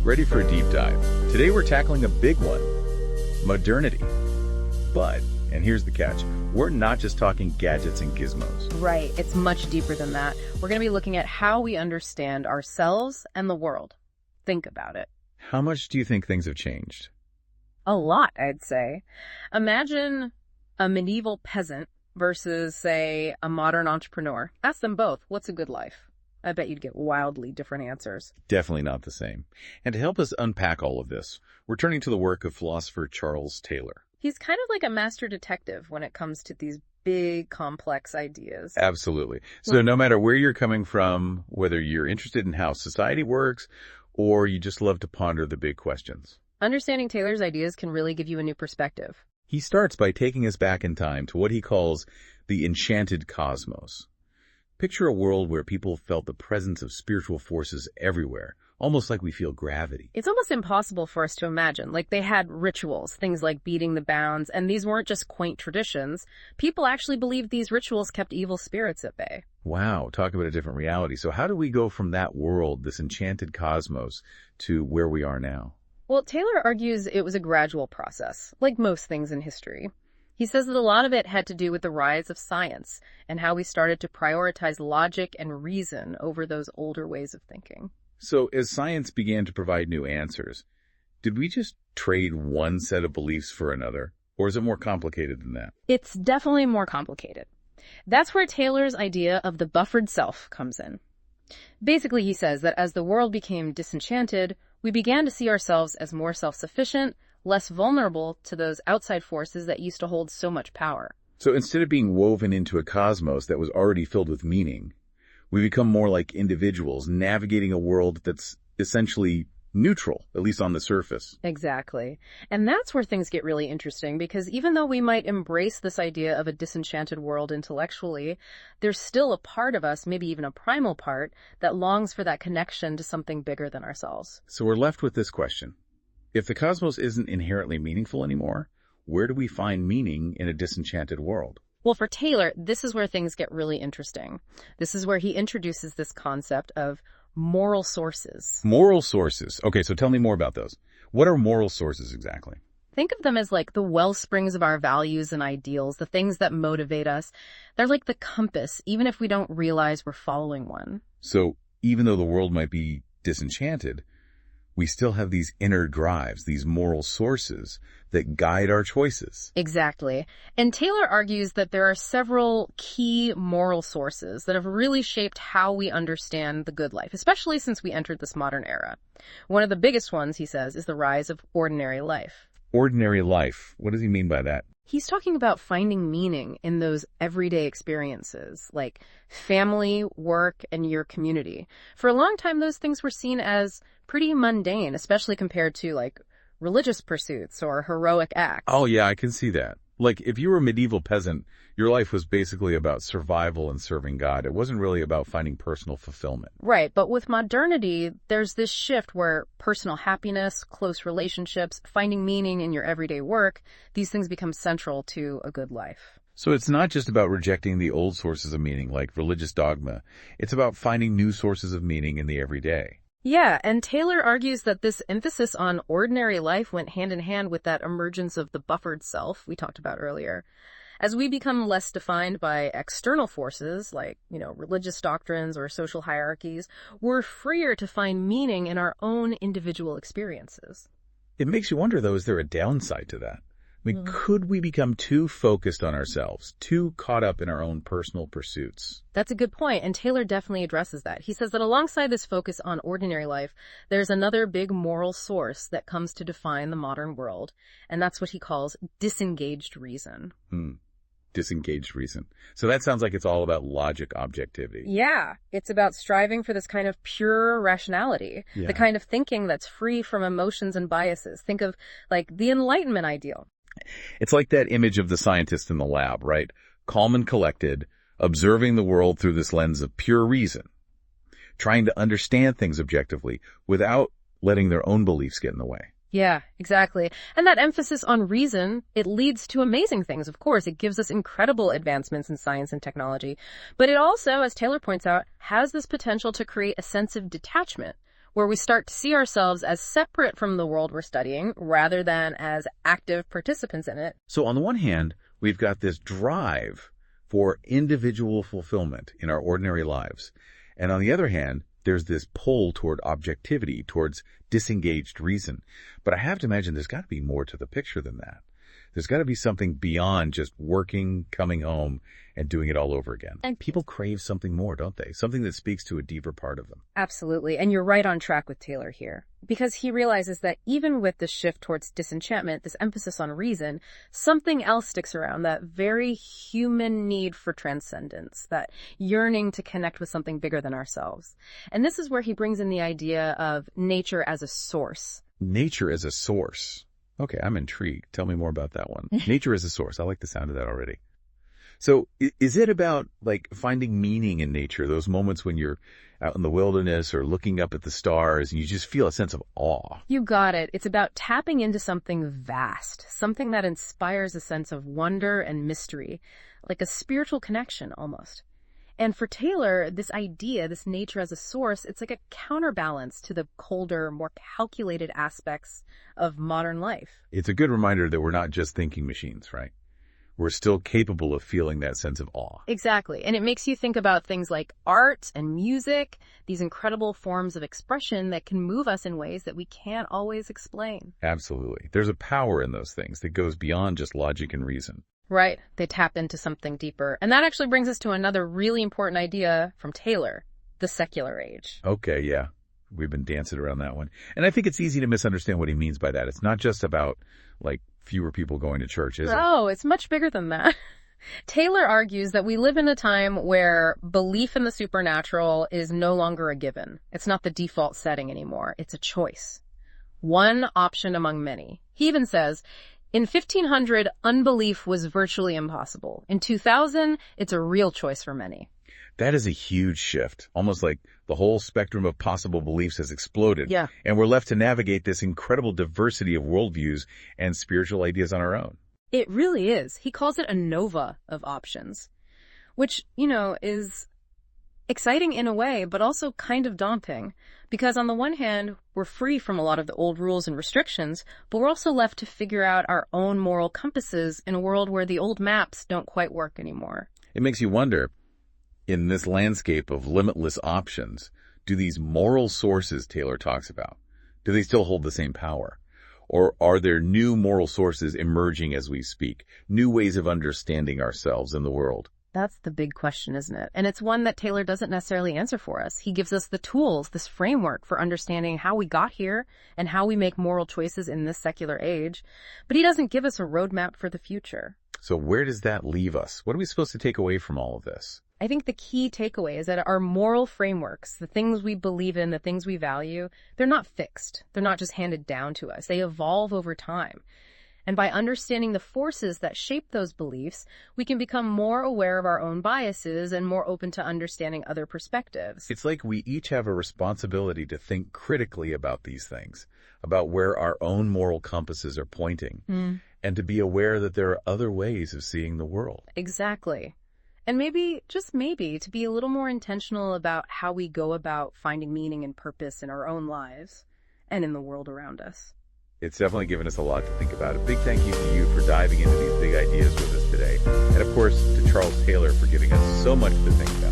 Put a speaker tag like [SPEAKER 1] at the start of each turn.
[SPEAKER 1] Ready for a deep dive? Today we're tackling a big one, modernity. But, and here's the catch, we're not just talking gadgets and gizmos.
[SPEAKER 2] Right, it's much deeper than that. We're going to be looking at how we understand ourselves and the world. Think about it.
[SPEAKER 1] How much do you think things have changed?
[SPEAKER 2] A lot, I'd say. Imagine a medieval peasant versus, say, a modern entrepreneur. Ask them both, what's a good life? I bet you'd get wildly different answers.
[SPEAKER 1] Definitely not the same. And to help us unpack all of this, we're turning to the work of philosopher Charles Taylor.
[SPEAKER 2] He's kind of like a master detective when it comes to these big, complex ideas.
[SPEAKER 1] Absolutely. So no matter where you're coming from, whether you're interested in how society works, or you just love to ponder the big questions,
[SPEAKER 2] understanding Taylor's ideas can really give you a new perspective.
[SPEAKER 1] he starts by taking us back in time to what he calls the enchanted cosmos. Picture a world where people felt the presence of spiritual forces everywhere, almost like we feel gravity.
[SPEAKER 2] It's almost impossible for us to imagine. Like, they had rituals, things like beating the bounds, and these weren't just quaint traditions. People actually believed these rituals kept evil spirits at bay.
[SPEAKER 1] Wow, talk about a different reality. So how do we go from that world, this enchanted cosmos, to where we are now?
[SPEAKER 2] Well, Taylor argues it was a gradual process, like most things in history. He says that a lot of it had to do with the rise of science and how we started to prioritize logic and reason over those older ways of thinking.
[SPEAKER 1] So as science began to provide new answers, did we just trade one set of beliefs for another? Or is it more complicated than that?
[SPEAKER 2] It's definitely more complicated. That's where Taylor's idea of the buffered self comes in. Basically, he says that as the world became disenchanted, we began to see ourselves as more self-sufficient, less vulnerable to those outside forces that used to hold so much power.
[SPEAKER 1] So instead of being woven into a cosmos that was already filled with meaning, we become more like individuals navigating a world that's essentially neutral, at least on the surface.
[SPEAKER 2] Exactly. And that's where things get really interesting, because even though we might embrace this idea of a disenchanted world intellectually, there's still a part of us, maybe even a primal part, that longs for that connection to something bigger than ourselves.
[SPEAKER 1] So we're left with this question. If the cosmos isn't inherently meaningful anymore, where do we find meaning in a disenchanted world?
[SPEAKER 2] Well, for Taylor, this is where things get really interesting. This is where he introduces this concept of moral sources.
[SPEAKER 1] Moral sources. Okay, so tell me more about those. What are moral sources exactly?
[SPEAKER 2] Think of them as like the well springs of our values and ideals, the things that motivate us. They're like the compass, even if we don't realize we're following one.
[SPEAKER 1] So even though the world might be disenchanted, we still have these inner drives, these moral sources that guide our choices.
[SPEAKER 2] Exactly. And Taylor argues that there are several key moral sources that have really shaped how we understand the good life, especially since we entered this modern era. One of the biggest ones, he says, is the rise of ordinary life.
[SPEAKER 1] Ordinary life. What does he mean by that?
[SPEAKER 2] He's talking about finding meaning in those everyday experiences, like family, work, and your community. For a long time, those things were seen as pretty mundane, especially compared to, like, religious pursuits or heroic acts.
[SPEAKER 1] Oh, yeah, I can see that. Like, if you were a medieval peasant, your life was basically about survival and serving God. It wasn't really about finding personal fulfillment.
[SPEAKER 2] Right, but with modernity, there's this shift where personal happiness, close relationships, finding meaning in your everyday work, these things become central to a good life.
[SPEAKER 1] So it's not just about rejecting the old sources of meaning, like religious dogma. It's about finding new sources of meaning in the everyday.
[SPEAKER 2] Yeah, and Taylor argues that this emphasis on ordinary life went hand in hand with that emergence of the buffered self we talked about earlier. As we become less defined by external forces, like, religious doctrines or social hierarchies, we're freer to find meaning in our own individual experiences.
[SPEAKER 1] It makes you wonder, though, is there a downside to that? I mean, could we become too focused on ourselves, too caught up in our own personal pursuits?
[SPEAKER 2] That's a good point, and Taylor definitely addresses that. He says that alongside this focus on ordinary life, there's another big moral source that comes to define the modern world, and that's what he calls disengaged reason.
[SPEAKER 1] Disengaged reason. So that sounds like it's all about logic objectivity.
[SPEAKER 2] Yeah, it's about striving for this kind of pure rationality, the kind of thinking that's free from emotions and biases. Think of, like, the Enlightenment ideal.
[SPEAKER 1] It's like that image of the scientist in the lab, right? Calm and collected, observing the world through this lens of pure reason, trying to understand things objectively without letting their own beliefs get in the way.
[SPEAKER 2] Yeah, exactly. And that emphasis on reason, it leads to amazing things, of course. It gives us incredible advancements in science and technology. But it also, as Taylor points out, has this potential to create a sense of detachment, where we start to see ourselves as separate from the world we're studying rather than as active participants in it.
[SPEAKER 1] So on the one hand, we've got this drive for individual fulfillment in our ordinary lives. And on the other hand, there's this pull toward objectivity, towards disengaged reason. But I have to imagine there's got to be more to the picture than that. There's got to be something beyond just working, coming home, and doing it all over again. And people crave something more, don't they? Something that speaks to a deeper part of them.
[SPEAKER 2] Absolutely. And you're right on track with Taylor here. Because he realizes that even with this shift towards disenchantment, this emphasis on reason, something else sticks around, that very human need for transcendence, that yearning to connect with something bigger than ourselves. And this is where he brings in the idea of nature as a source.
[SPEAKER 1] Nature as a source. Okay, I'm intrigued. Tell me more about that one. Nature as a source. I like the sound of that already. So is it about like finding meaning in nature, those moments when you're out in the wilderness or looking up at the stars and you just feel a sense of awe?
[SPEAKER 2] You got it. It's about tapping into something vast, something that inspires a sense of wonder and mystery, like a spiritual connection almost. And for Taylor, this idea, this nature as a source, it's like a counterbalance to the colder, more calculated aspects of modern life.
[SPEAKER 1] It's a good reminder that we're not just thinking machines, right? We're still capable of feeling that sense of awe.
[SPEAKER 2] Exactly. And it makes you think about things like art and music, these incredible forms of expression that can move us in ways that we can't always explain.
[SPEAKER 1] Absolutely. There's a power in those things that goes beyond just logic and reason.
[SPEAKER 2] Right. They tap into something deeper. And that actually brings us to another really important idea from Taylor, the secular age.
[SPEAKER 1] Okay, yeah. We've been dancing around that one. And I think it's easy to misunderstand what he means by that. It's not just about, like, fewer people going to church, is it?
[SPEAKER 2] Oh, it's much bigger than that. Taylor argues that we live in a time where belief in the supernatural is no longer a given. It's not the default setting anymore. It's a choice. One option among many. He even says, in 1500, unbelief was virtually impossible. In 2000, it's a real choice for many.
[SPEAKER 1] That is a huge shift. Almost like the whole spectrum of possible beliefs has exploded.
[SPEAKER 2] Yeah.
[SPEAKER 1] And we're left to navigate this incredible diversity of worldviews and spiritual ideas on our own.
[SPEAKER 2] It really is. He calls it a nova of options, which, is exciting in a way, but also kind of daunting. Because on the one hand, we're free from a lot of the old rules and restrictions, but we're also left to figure out our own moral compasses in a world where the old maps don't quite work anymore.
[SPEAKER 1] It makes you wonder, in this landscape of limitless options, do these moral sources Taylor talks about, do they still hold the same power? Or are there new moral sources emerging as we speak, new ways of understanding ourselves and the world?
[SPEAKER 2] That's the big question, isn't it? And it's one that Taylor doesn't necessarily answer for us. He gives us the tools, this framework for understanding how we got here and how we make moral choices in this secular age. But he doesn't give us a roadmap for the future.
[SPEAKER 1] So where does that leave us? What are we supposed to take away from all of this?
[SPEAKER 2] I think the key takeaway is that our moral frameworks, the things we believe in, the things we value, they're not fixed. They're not just handed down to us. They evolve over time. And by understanding the forces that shape those beliefs, we can become more aware of our own biases and more open to understanding other perspectives.
[SPEAKER 1] It's like we each have a responsibility to think critically about these things, about where our own moral compasses are pointing, and to be aware that there are other ways of seeing the world.
[SPEAKER 2] Exactly. And maybe, just maybe, to be a little more intentional about how we go about finding meaning and purpose in our own lives and in the world around us.
[SPEAKER 1] It's definitely given us a lot to think about. A big thank you to you for diving into these big ideas with us today. And of course, to Charles Taylor for giving us so much to think about.